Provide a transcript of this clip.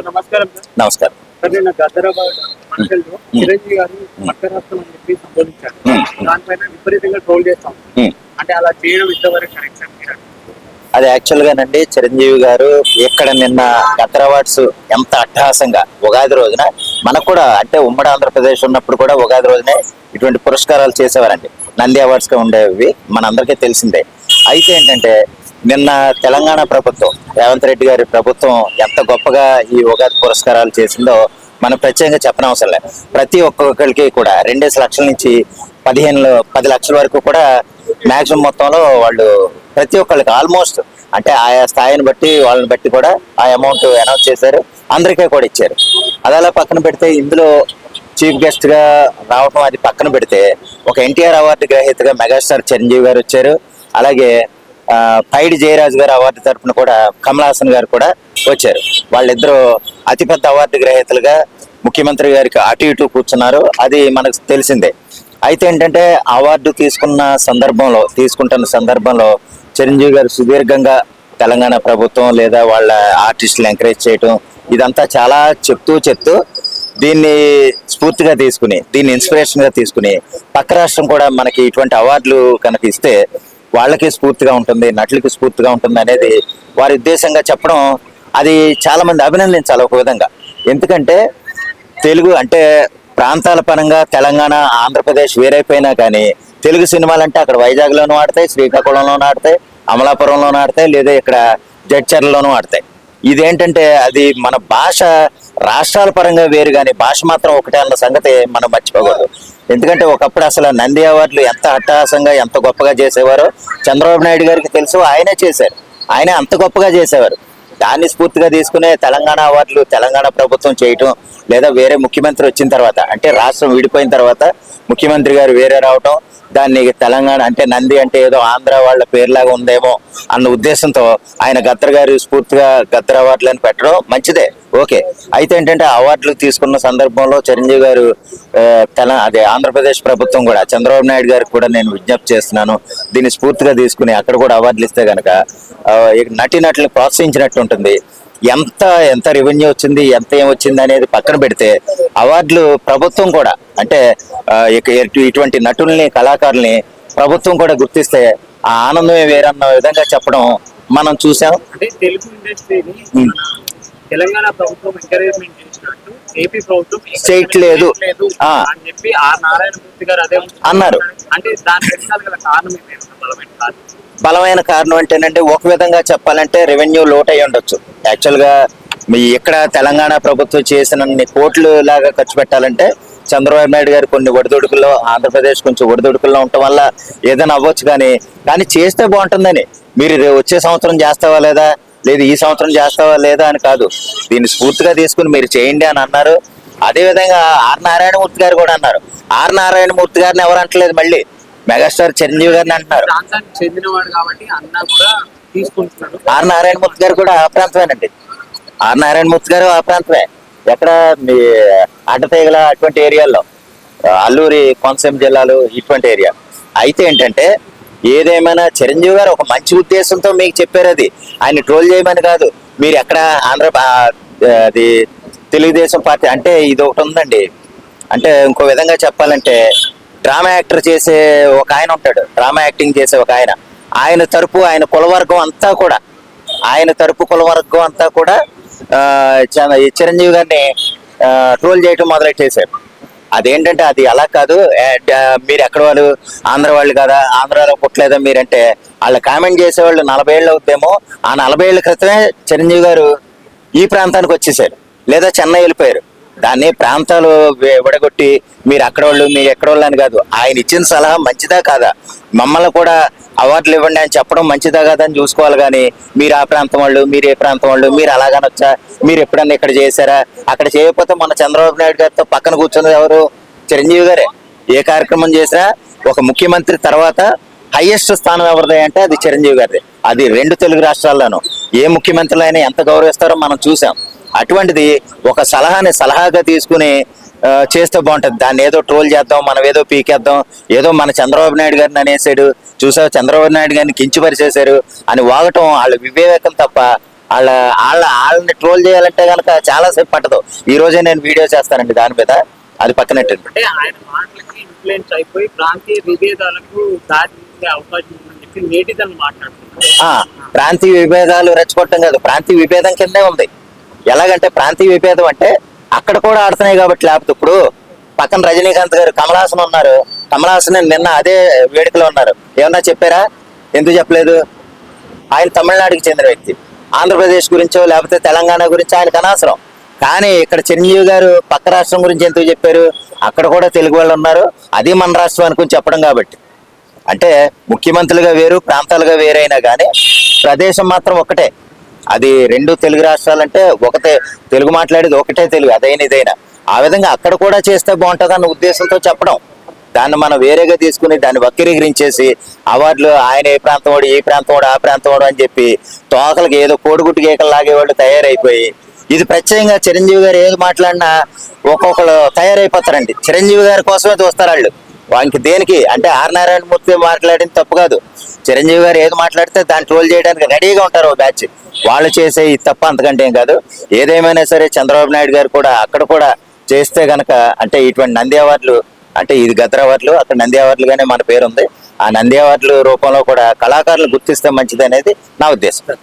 Sir నమస్కారం sir. నమస్కారం. Sir నిన్న గద్దరాబాద్ మండలిలో చిరంజీవి గారు పక్క రాష్ట్రం అని చెప్పి సంబోధించారు. దానిపైన విపరీతంగా ట్రోల్ చేస్తాం. అంటే అలా చేయడం ఇంతవరకు కరెక్ట్ సార్ మీరు? అది యాక్చువల్ గానండి, చిరంజీవి గారు ఇక్కడ నిన్న గద్దర్ అవార్డ్స్ ఎంత అట్టహాసంగా ఉగాది రోజున మనకు కూడా అంటే ఉమ్మడి ఆంధ్రప్రదేశ్ ఉన్నప్పుడు కూడా ఉగాది రోజునే ఇటువంటి పురస్కారాలు చేసేవారండి. నంది అవార్డ్స్ గా ఉండేవి మనందరికీ తెలిసిందే. అయితే ఏంటంటే నిన్న తెలంగాణ ప్రభుత్వం, రేవంత్ రెడ్డి గారి ప్రభుత్వం ఎంత గొప్పగా ఈ ఉగాది పురస్కారాలు చేసిందో మనం ప్రత్యేకంగా చెప్పనవసరం లేదు. ప్రతి ఒక్కొక్కరికి కూడా 2 లక్షల నుంచి 10 లక్షల వరకు కూడా మ్యాక్సిమం మొత్తంలో వాళ్ళు ప్రతి ఒక్కళ్ళకి ఆల్మోస్ట్ అంటే ఆయా స్థాయిని బట్టి వాళ్ళని బట్టి కూడా ఆ అమౌంట్ అనౌన్స్ చేశారు. అందరికీ కూడా ఇచ్చారు. అది అలా పక్కన పెడితే ఇందులో చీఫ్ గెస్ట్ గా రావడం అది పక్కన పెడితే ఒక ఎన్టీఆర్ అవార్డు గ్రహీతగా మెగాస్టార్ చిరంజీవి గారు వచ్చారు. అలాగే పైడి జయరాజ్ గారు అవార్డు తరఫున కూడా కమల్ హాసన్ గారు కూడా వచ్చారు. వాళ్ళిద్దరూ అతిపెద్ద అవార్డు గ్రహీతలుగా ముఖ్యమంత్రి గారికి అటు ఇటు కూర్చున్నారు. అది మనకు తెలిసిందే. అయితే ఏంటంటే అవార్డు తీసుకుంటున్న సందర్భంలో చిరంజీవి గారు సుదీర్ఘంగా తెలంగాణ ప్రభుత్వం లేదా వాళ్ళ ఆర్టిస్టులు ఎంకరేజ్ చేయటం ఇదంతా చాలా చెప్తూ దీన్ని స్ఫూర్తిగా తీసుకుని, దీన్ని ఇన్స్పిరేషన్ గా తీసుకుని పక్క రాష్ట్రం కూడా మనకి ఇటువంటి అవార్డులు కనుక ఇస్తే వాళ్ళకి స్ఫూర్తిగా ఉంటుంది, నటులకి స్ఫూర్తిగా ఉంటుంది అనేది వారి ఉద్దేశంగా చెప్పడం అది చాలా మంది అభినందించాలి ఒక విధంగా. ఎందుకంటే తెలుగు అంటే ప్రాంతాల పరంగా తెలంగాణ ఆంధ్రప్రదేశ్ వేరైపోయినా కానీ తెలుగు సినిమాలు అంటే అక్కడ వైజాగ్లోనూ ఆడతాయి, శ్రీకాకుళంలోనూ ఆడతాయి, అమలాపురంలోనూ ఆడతాయి, లేదా ఇక్కడ జడ్చర్లలోనూ ఆడతాయి. ఇదేంటంటే అది మన భాష రాష్ట్రాల పరంగా వేరు కానీ భాష మాత్రం ఒకటే అన్న సంగతి మనం మర్చిపోకూడదు. ఎందుకంటే ఒకప్పుడు అసలు నంది అవార్డులు ఎంత అట్టహాసంగా ఎంత గొప్పగా చేసేవారో చంద్రబాబు నాయుడు గారికి తెలుసు. ఆయనే చేశారు, ఆయనే అంత గొప్పగా చేసేవారు. దాన్ని స్ఫూర్తిగా తీసుకునే తెలంగాణ అవార్డులు తెలంగాణ ప్రభుత్వం చేయటం, లేదా వేరే ముఖ్యమంత్రి వచ్చిన తర్వాత అంటే రాష్ట్రం విడిపోయిన తర్వాత ముఖ్యమంత్రి గారు వేరే రావటం, దాన్ని తెలంగాణ అంటే నంది అంటే ఏదో ఆంధ్ర వాళ్ళ పేరులాగా ఉందేమో అన్న ఉద్దేశంతో ఆయన గద్దర్ గారు స్ఫూర్తిగా గద్దర్ అవార్డులను పెట్టడం మంచిదే, ఓకే. అయితే ఏంటంటే అవార్డులు తీసుకున్న సందర్భంలో చిరంజీవి గారు అదే ఆంధ్రప్రదేశ్ ప్రభుత్వం కూడా చంద్రబాబు నాయుడు గారికి కూడా నేను విజ్ఞప్తి చేస్తున్నాను, దీన్ని స్ఫూర్తిగా తీసుకుని అక్కడ కూడా అవార్డులు ఇస్తే కనుక నటీనటులను ప్రోత్సహించినట్టు ఉంటుంది. ఎంత రెవెన్యూ వచ్చింది, ఎంత ఏమొచ్చింది అనేది పక్కన పెడితే అవార్డులు ప్రభుత్వం కూడా అంటే ఇటువంటి నటుల్ని కళాకారుల్ని ప్రభుత్వం కూడా గుర్తిస్తే ఆ ఆనందమే వేరన్న విధంగా చెప్పడం మనం చూసాం. అంటే తెలుగు ఇండస్ట్రీని తెలంగాణ ప్రభుత్వం ఎంకరేజ్మెంట్ చేసినట్టు ఏపీ ప్రభుత్వం చేయట్లేదు అని చెప్పి నారాయణమూర్తి గారు అదే అన్నారు. అంటే దాని కారణం బలమైన కారణం అంటేనంటే ఒక విధంగా చెప్పాలంటే రెవెన్యూ లోట్ అయ్యి ఉండొచ్చు. యాక్చువల్గా ఇక్కడ తెలంగాణ ప్రభుత్వం చేసిన కోట్లు లాగా ఖర్చు పెట్టాలంటే చంద్రబాబు నాయుడు గారు కొన్ని ఒడిదుడుకుల్లో, ఆంధ్రప్రదేశ్ కొంచెం ఒడిదుడుకుల్లో ఉండటం వల్ల ఏదైనా అవ్వచ్చు. కానీ చేస్తే బాగుంటుందని మీరు వచ్చే సంవత్సరం చేస్తావా లేదా, లేదు ఈ సంవత్సరం చేస్తావా లేదా అని కాదు, దీన్ని స్ఫూర్తిగా తీసుకుని మీరు చేయండి అని అన్నారు. అదేవిధంగా ఆర్ నారాయణమూర్తి గారు కూడా అన్నారు. ఆర్ నారాయణమూర్తి గారిని ఎవరు అంటలేదు, మళ్ళీ మెగాస్టార్ చిరంజీవి గారిని అంటున్నారు. చెందినవాడు కాబట్టి అన్న కూడా తీసుకుంటున్నారు. ఆర్ నారాయణమూర్తి గారు కూడా ఆ ప్రాంతమేనండి. ఆర్ నారాయణమూర్తి గారు ఆ ప్రాంతమే. ఎక్కడ మీ అడ్డతీగల అటువంటి ఏరియాల్లో, అల్లూరి కోనసీమ జిల్లాలు ఇటువంటి ఏరియా. అయితే ఏంటంటే ఏదేమైనా చిరంజీవి గారు ఒక మంచి ఉద్దేశంతో మీకు చెప్పారు. అది ఆయన ట్రోల్ చేయమని కాదు. మీరు ఎక్కడ అది తెలుగుదేశం పార్టీ అంటే ఇది ఒకటి ఉందండి. అంటే ఇంకో విధంగా చెప్పాలంటే డ్రామా యాక్టర్ చేసే ఒక ఆయన ఉంటాడు, డ్రామా యాక్టింగ్ చేసే ఒక ఆయన తరపు ఆయన కులవర్గం అంతా కూడా చిరంజీవి గారిని ట్రోల్ చేయటం మొదలెట్టేశారు. అదేంటంటే అది అలా కాదు, మీరు ఎక్కడ వాళ్ళు ఆంధ్ర వాళ్ళు కదా, ఆంధ్రాలో పుట్టలేదా మీరంటే వాళ్ళ కామెంట్ చేసేవాళ్ళు 40 ఏళ్ళు అవుతామో. ఆ 40 ఏళ్ళ క్రితమే చిరంజీవి గారు ఈ ప్రాంతానికి వచ్చేసారు, లేదా చెన్నై వెళ్ళిపోయారు. దాన్ని ప్రాంతాలు విడగొట్టి మీరు అక్కడ వాళ్ళు మీరు ఎక్కడ వాళ్ళు అని కాదు. ఆయన ఇచ్చిన సలహా మంచిదా కాదా, మమ్మల్ని కూడా అవార్డులు ఇవ్వండి అని చెప్పడం మంచిదా కాదా అని చూసుకోవాలి. కానీ మీరు ఆ ప్రాంతం వాళ్ళు, మీరు ఏ ప్రాంతం వాళ్ళు, మీరు అలాగనొచ్చా, మీరు ఎప్పుడన్నా ఇక్కడ చేశారా, అక్కడ చేయకపోతే మన చంద్రబాబు నాయుడు గారితో పక్కన కూర్చున్నది ఎవరు, చిరంజీవి గారే. ఏ కార్యక్రమం చేసినా ఒక ముఖ్యమంత్రి తర్వాత హైయెస్ట్ స్థానం ఎవరిది అంటే అది చిరంజీవి గారిది. అది 2 తెలుగు రాష్ట్రాల్లోనూ ఏ ముఖ్యమంత్రులు అయినా ఎంత గౌరవిస్తారో మనం చూసాం. అటువంటిది ఒక సలహాగా తీసుకుని చేస్తే బాగుంటుంది. దాన్ని ఏదో ట్రోల్ చేద్దాం, మనం ఏదో పీకేద్దాం, ఏదో మన చంద్రబాబు నాయుడు గారిని అనేసాడు, చూసావు చంద్రబాబు నాయుడు గారిని కించపరిచేశారు అని వాగటం వాళ్ళ వివేకం తప్ప వాళ్ళని ట్రోల్ చేయాలంటే కనుక చాలా సేపు పట్టదు. ఈ రోజే నేను వీడియో చేస్తానండి దాని మీద, అది పక్కనట్టండి. అంటే ఆయన మాటలకి ఇన్ఫ్లుయెన్స్ అయిపోయి ప్రాంతీయ విభేదాలకు దారి తీసే అవకాశం ఉందని చెప్పి నేటితను మాట్లాడుతున్నారు. ప్రాంతీయ విభేదాలు రెచ్చగొట్టడం కాదు, ప్రాంతీయ విభేదం కిందే ఉంది. ఎలాగంటే ప్రాంతీయ విభేదం అంటే అక్కడ కూడా ఆడుతున్నాయి కాబట్టి. లేకపోతే ఇప్పుడు పక్కన రజనీకాంత్ గారు కమల్ హాసన్ ఉన్నారు, కమల్ హాసన్ నిన్న అదే వేడుకలో ఉన్నారు, ఏమన్నా చెప్పారా? ఎందుకు చెప్పలేదు? ఆయన తమిళనాడుకి చెందిన వ్యక్తి, ఆంధ్రప్రదేశ్ గురించో లేకపోతే తెలంగాణ గురించో ఆయనకు అనవసరం. కానీ ఇక్కడ చిరంజీవి గారు పక్క రాష్ట్రం గురించి ఎందుకు చెప్పారు? అక్కడ కూడా తెలుగు వాళ్ళు ఉన్నారు, అది మన రాష్ట్రం అనుకుని చెప్పడం కాబట్టి. అంటే ముఖ్యమంత్రులుగా వేరు, ప్రాంతాలుగా వేరైనా కానీ ప్రదేశం మాత్రం ఒకటే. అది రెండు తెలుగు రాష్ట్రాలంటే ఒకటే, తెలుగు మాట్లాడేది ఒకటే తెలుగు, అదైనా ఇదైనా. ఆ విధంగా అక్కడ కూడా చేస్తే బాగుంటుంది అన్న ఉద్దేశంతో చెప్పడం. దాన్ని మనం వేరేగా తీసుకుని దాన్ని వక్రీకరించేసి అవార్డులు ఆయన ఏ ప్రాంతం వాడు, ఈ ప్రాంతం వాడు, ఆ ప్రాంతం వాడు అని చెప్పి తోకలకి ఏదో కోడిగుడ్డు గీకలు లాగేవాళ్ళు తయారైపోయి, ఇది ప్రత్యేకంగా చిరంజీవి గారు ఏది మాట్లాడినా ఒక్కొక్కరు తయారైపోతారండి. చిరంజీవి గారి కోసమే చూస్తారు వాళ్ళు. వానికి దేనికి అంటే ఆర్ నారాయణ మూర్తి మాట్లాడింది తప్పు కాదు, చిరంజీవి గారు ఏది మాట్లాడితే దాన్ని ట్రోల్ చేయడానికి రెడీగా ఉంటారు ఓ బ్యాచ్. వాళ్ళు చేసే ఈ తప్ప అంతకంటే ఏం కాదు. ఏదేమైనా సరే చంద్రబాబు నాయుడు గారు కూడా అక్కడ కూడా చేస్తే గనక అంటే ఇటువంటి నంది అవార్డులు, అంటే ఇది గద్ర అవార్డులు, అక్కడ నంది అవార్డులుగానే మన పేరు ఉంది. ఆ నంది అవార్డుల రూపంలో కూడా కళాకారులు గుర్తిస్తే మంచిది అనేది నా ఉద్దేశం.